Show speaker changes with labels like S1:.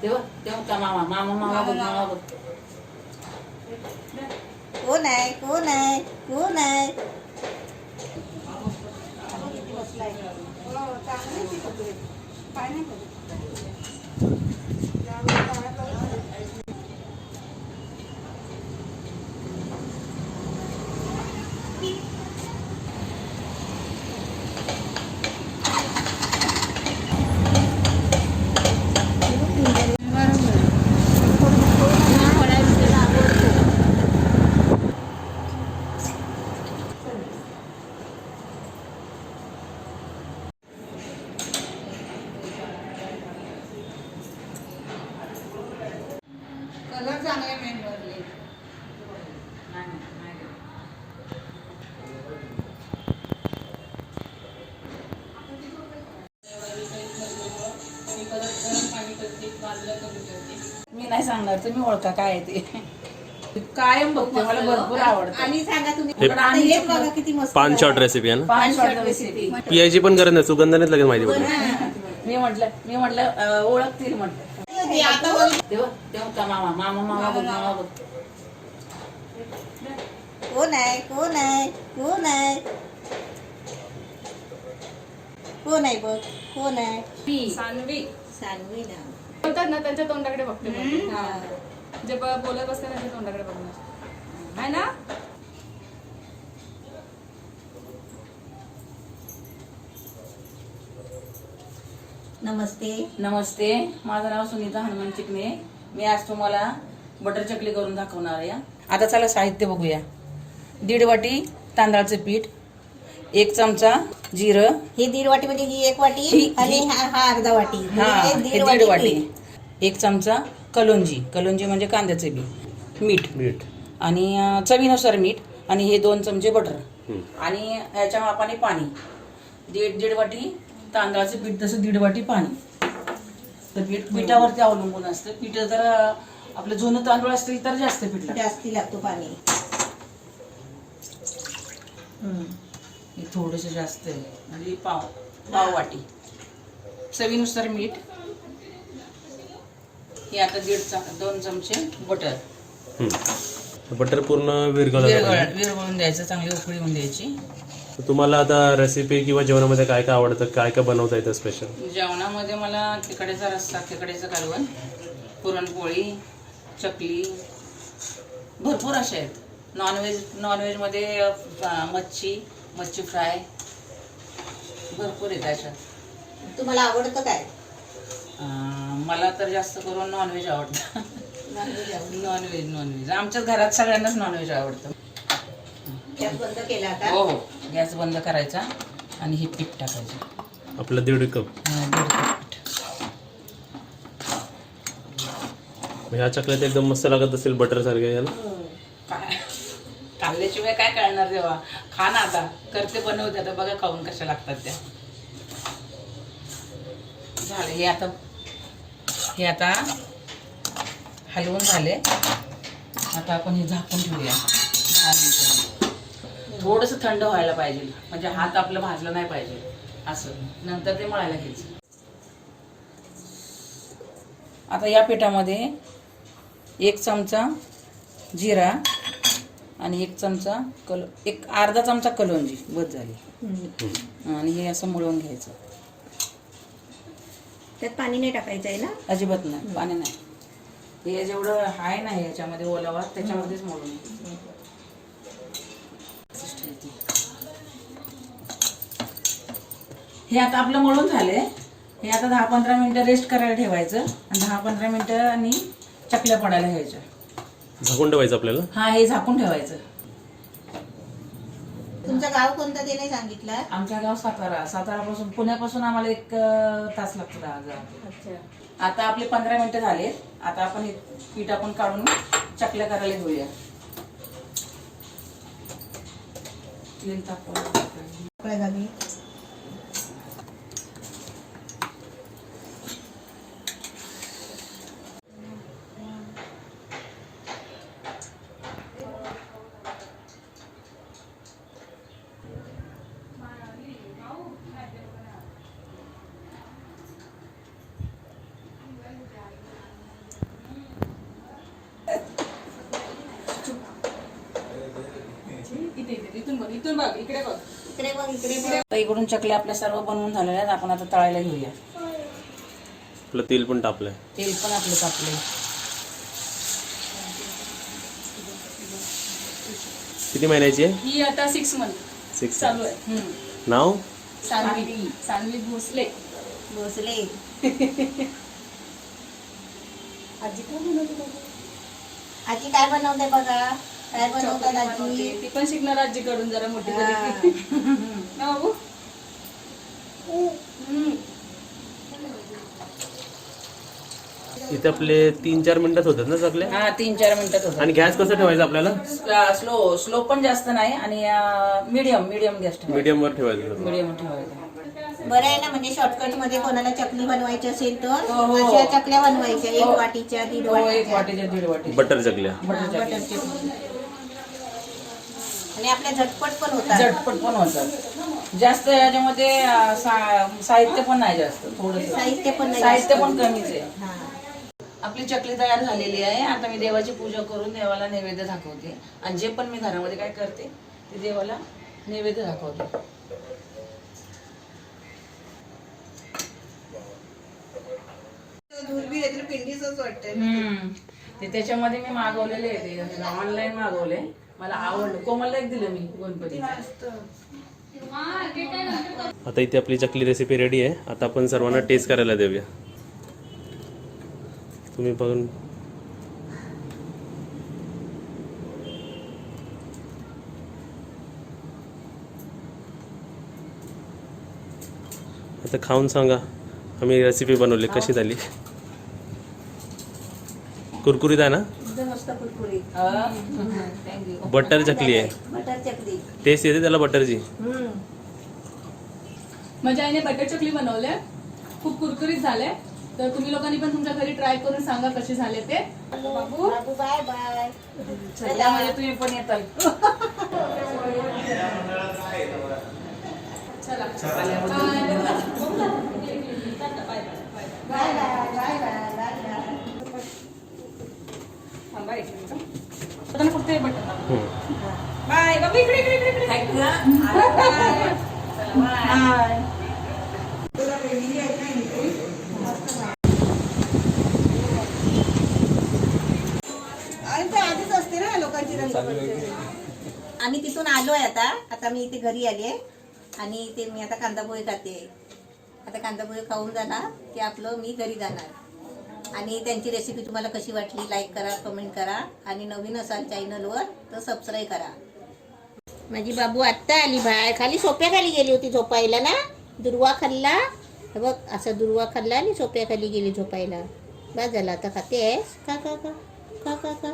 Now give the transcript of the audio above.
S1: तेव्हा तेव्हा का मामा मामा मामा बघ मामा बघ.
S2: कोण आहे कोण आहे कोण आहे? किती बसलाय. चांगले ती कपडे पाय नाही कलर चांगले मेंबरले.
S1: मी नाही सांगणार, तुम्ही ओळखा काय आहे ते. कायम बघते, मला भरपूर आवडतं.
S2: आणि सांगा तुम्ही
S3: हे
S2: आता हे बघा किती मस्त
S3: पान शॉट रेसिपी आहे ना.
S1: पाच शॉर्ट रेसिपी.
S3: पियाची पण गरज नाही, सुगंधानेच लगेच माहिती पडली.
S1: मी म्हटलं ओळखतील म्हटलं. तेव्हा तेव्हा का मामा मामा मामा बघ मामा बघ.
S2: कोण आहे कोण आहे कोण आहे कोण आहे बघ कोण आहे?
S4: सानवी
S2: सानवी ना.
S4: बोलतात ना त्यांच्या तोंडाकडे बघते मी.
S2: हा.
S4: जे बोलत बसते त्यांच्या तोंडाकडे बघणार आहे ना.
S2: नमस्ते.
S1: नमस्ते, माझं नाव सुनीता हनुमान चिकणे. मी आज तुम्हाला बटर चकली करून दाखवणार आहे. आता चला साहित्य बघूया. 1.5 वाटी तांदळाचे पीठ, 1 चमचा जिरं,
S2: हे 1.5 वाटी म्हणजे ही 1 वाटी
S1: ही-
S2: आणि हा अर्धा वाटी
S1: हा
S2: म्हणजे
S1: हे
S2: 1.5
S1: 1.5 वाटी,
S2: पीठ.
S1: 1 चमचा कलोंजी, कलोंजी म्हणजे कांद्याचे बी, मीठ
S3: मीठ.
S1: आणि चवीनुसार मीठ, आणि हे 2 चमचे बटर,
S3: हम्म.
S1: आणि ह्याच्या मापाने पाणी. 1.5 वाटी तांदळाचे पीठ तसं 1.5 वाटी पाणी. तर पिठावरती अवलंबून असतं. पीठ जर आपलं जुनं तांदूळ असतील तर जास्त पीठ लागतं.
S2: जास्ती लागतो पाणी.
S1: हे थोडंसं जास्त आहे, म्हणजे पाव वाटी. चवीनुसार मीठ. हे आता 2 चमचे बटर.
S3: बटर पूर्ण विरघळलं.
S1: विरघळून द्यायचं, चांगली उकळी होऊन द्यायची.
S3: तुम्हाला आता रेसिपी किंवा जेवणामध्ये काय काय आवडतं, काय काय बनवता येतं स्पेशल?
S1: जेवणामध्ये मला खेकड्याचा रस्सा, खेकड्याचं कालवण, पुरणपोळी, चकली, भरपूर असे आहेत. नॉनव्हेजमध्ये मच्छी फ्राय, भरपूर आहेत अशा.
S2: तुम्हाला आवडतं काय?
S1: मला तर जास्त करून नॉनव्हेज आवडतं. नॉनव्हेज आमच्याच घरात सगळ्यांनाच नॉनव्हेज आवडतं.
S2: गॅस बंद केला का?
S1: हो, गॅस बंद करायचा आणि हे पीठ टाकायचं.
S3: आपलं 1.5 कप.
S1: 1.5 कप पीठ.
S3: ह्या चकल्यात एकदम मस्त लागत असेल बटर सारखे याला.
S1: काय खाल्ल्याशिवाय काय कळणार तेव्हा. खा ना, आता करते, बनवते, आता बघा खाऊन कशा लागतात त्या. झाले हे आता हलवून झाले. आता आपण हे झाकून ठेवूया 10 मिनिटं. थोडंसं थंड व्हायला पाहिजे, म्हणजे हात आपलं भाजलं नाही पाहिजे असं. नंतर ते मळायला घ्यायचं. आता या पिठामध्ये 1 चमचा जिरा आणि 1 चमचा एक अर्धा चमचा कलोंजी बस झाली. आणि हे असं मळून घ्यायचं.
S2: त्यात पाणी नाही टाकायचं आहे ना?
S1: अजिबात नाही, पाणी नाही. हे जेवढं आहे ना ह्याच्यामध्ये ओलावा, त्याच्यामध्येच मळून घ्यायचं. हे आता आपलं मळून झाले. हे आता 10-15 मिनिटं रेस्ट करायला ठेवायचं, आणि 10-15 मिनिटं आणि चकल्या पडायला घ्यायच्या.
S3: झाकून ठेवायचं आपल्याला.
S1: हा, हे झाकून ठेवायचं.
S2: तुमचं गाव कोणतं ते नाही सांगितलं?
S1: आमच्या गाव सातारापासून, पुण्यापासून आम्हाला 1 तास लागतो जायला.
S2: अच्छा.
S1: आता आपले 15 मिनिटं झाले. आता आपण हे पीठ आपण काढून चकल्या करायला घेऊया. तेल टाकून
S4: इथून बघ, इकडे बघ.
S2: इकडे बघ इकडे बघ.
S1: आता इकडून चकल्या आपल्या सर्व बनवून झालेल्या आहेत. आपण आता तळायला घेऊया.
S3: आपलं तेल पण तापलंय.
S1: तेल पण आपलं तापलंय.
S3: किती महिन्याची आहे?
S4: ही आता 6 month
S3: 6
S4: चालू आहे.
S3: नाव?
S4: सानवी भोसले.
S2: भोसले.
S4: आजी काय बनवते बघा?
S2: आजी काय बनवते बघा. काय बनवतात
S4: चपाती
S2: आजी.
S4: बनवते. ती पण शिकणार आजीकडून जरा मोठी
S2: हा.
S4: झाली की. ना बाबू?
S3: इथे आपले 3-4 मिनिटात होतात ना चकल्या?
S1: हा 3-4 मिनिटात होतं.
S3: आणि गॅस कसं ठेवायचं आपल्याला?
S1: स्लो पण जास्त नाही आणि मीडियम गॅस ठेवायचा.
S3: मीडियम वर ठेवायचं.
S1: मीडियम ठेवायचा.
S2: बरं आहे ना, म्हणजे शॉर्टकट मध्ये कोणाला चकली बनवायची असेल तर
S1: हो, हो.
S2: अशा चकल्या बनवायच्या. 1
S1: हो.
S2: वाटीच्या 1.5
S1: हो, 1
S2: वाटीच्या.
S1: वाटीच्या 1.5 वाटी.
S3: बटर चकल्या.
S2: बटर चकली. आणि आपल्या झटपट पण होतात.
S1: झटपट पण होतात. जास्त याच्यामध्ये साहित्य पण नाही जास्त. थोडंसं
S2: साहित्य पण नाही
S1: साहित्य
S2: जास्त.
S1: पण कमीच आहे.
S2: हा.
S1: आपली चकली तयार झालेली आहे. आता मी देवाची पूजा करून देवाला नैवेद्य दाखवते. आणि जे पण मी घरामध्ये काय करते ते देवाला नैवेद्य दाखवते. ते त्याच्यामध्ये मी मागवलेले आहे. ते ऑनलाईन मागवले. मला आवडलं. कोमलला एक दिलं मी गणपती.
S3: आता इथे आपली चकली रेसिपी रेडी आहे. आता आपण सर्वांना टेस्ट करायला देऊया. तुम्ही बघून आता खाऊन सांगा आम्ही रेसिपी बनवली कशी झाली. कुरकुरीत आहे ना?
S2: एकदम मस्त कुरकुरीत.
S1: थँक्यू.
S3: बटर चकली आहे.
S2: बटर चकली.
S3: टेस्ट येते त्याला बटरची.
S4: माझ्या आईने बटर चकली बनवले. खूप कुरकुरीत झाले. तर तुम्ही लोकांनी पण तुमच्या घरी ट्राय करून सांगा कसे झाले ते. बाबू
S2: बाबू बाय बाय.
S1: त्यामध्ये तुम्ही पण येताल.
S4: चला.
S2: Bye bye bye bye bye.
S4: थांबा एक मिनिट. आता ना फक्त हे बटन दाबा.
S1: बाय बाबा. इकडे इकडे इकडे
S2: बाय. आधीच असते ना लोकांची रंगपंचमी. आम्ही तिथून आलोय आता मी इथे घरी आले आणि इथे मी आता कांदापोहे खाते. आता कांदापोहे खाऊन झाला की आपलं मी घरी जाणार. आणि त्यांची रेसिपी तुम्हाला कशी वाटली लाईक करा, कमेंट करा आणि नवीन असाल चॅनलवर तर सबस्क्राईब करा. माझी बाबू आत्ता आली बाय. खाली सोप्याखाली गेली होती झोपायला ना. दुर्वा खाल्ला बघ. असा दुर्वा खाल्ला आणि सोप्याखाली गेली झोपायला. बस झाला आता खातेस का का का का का का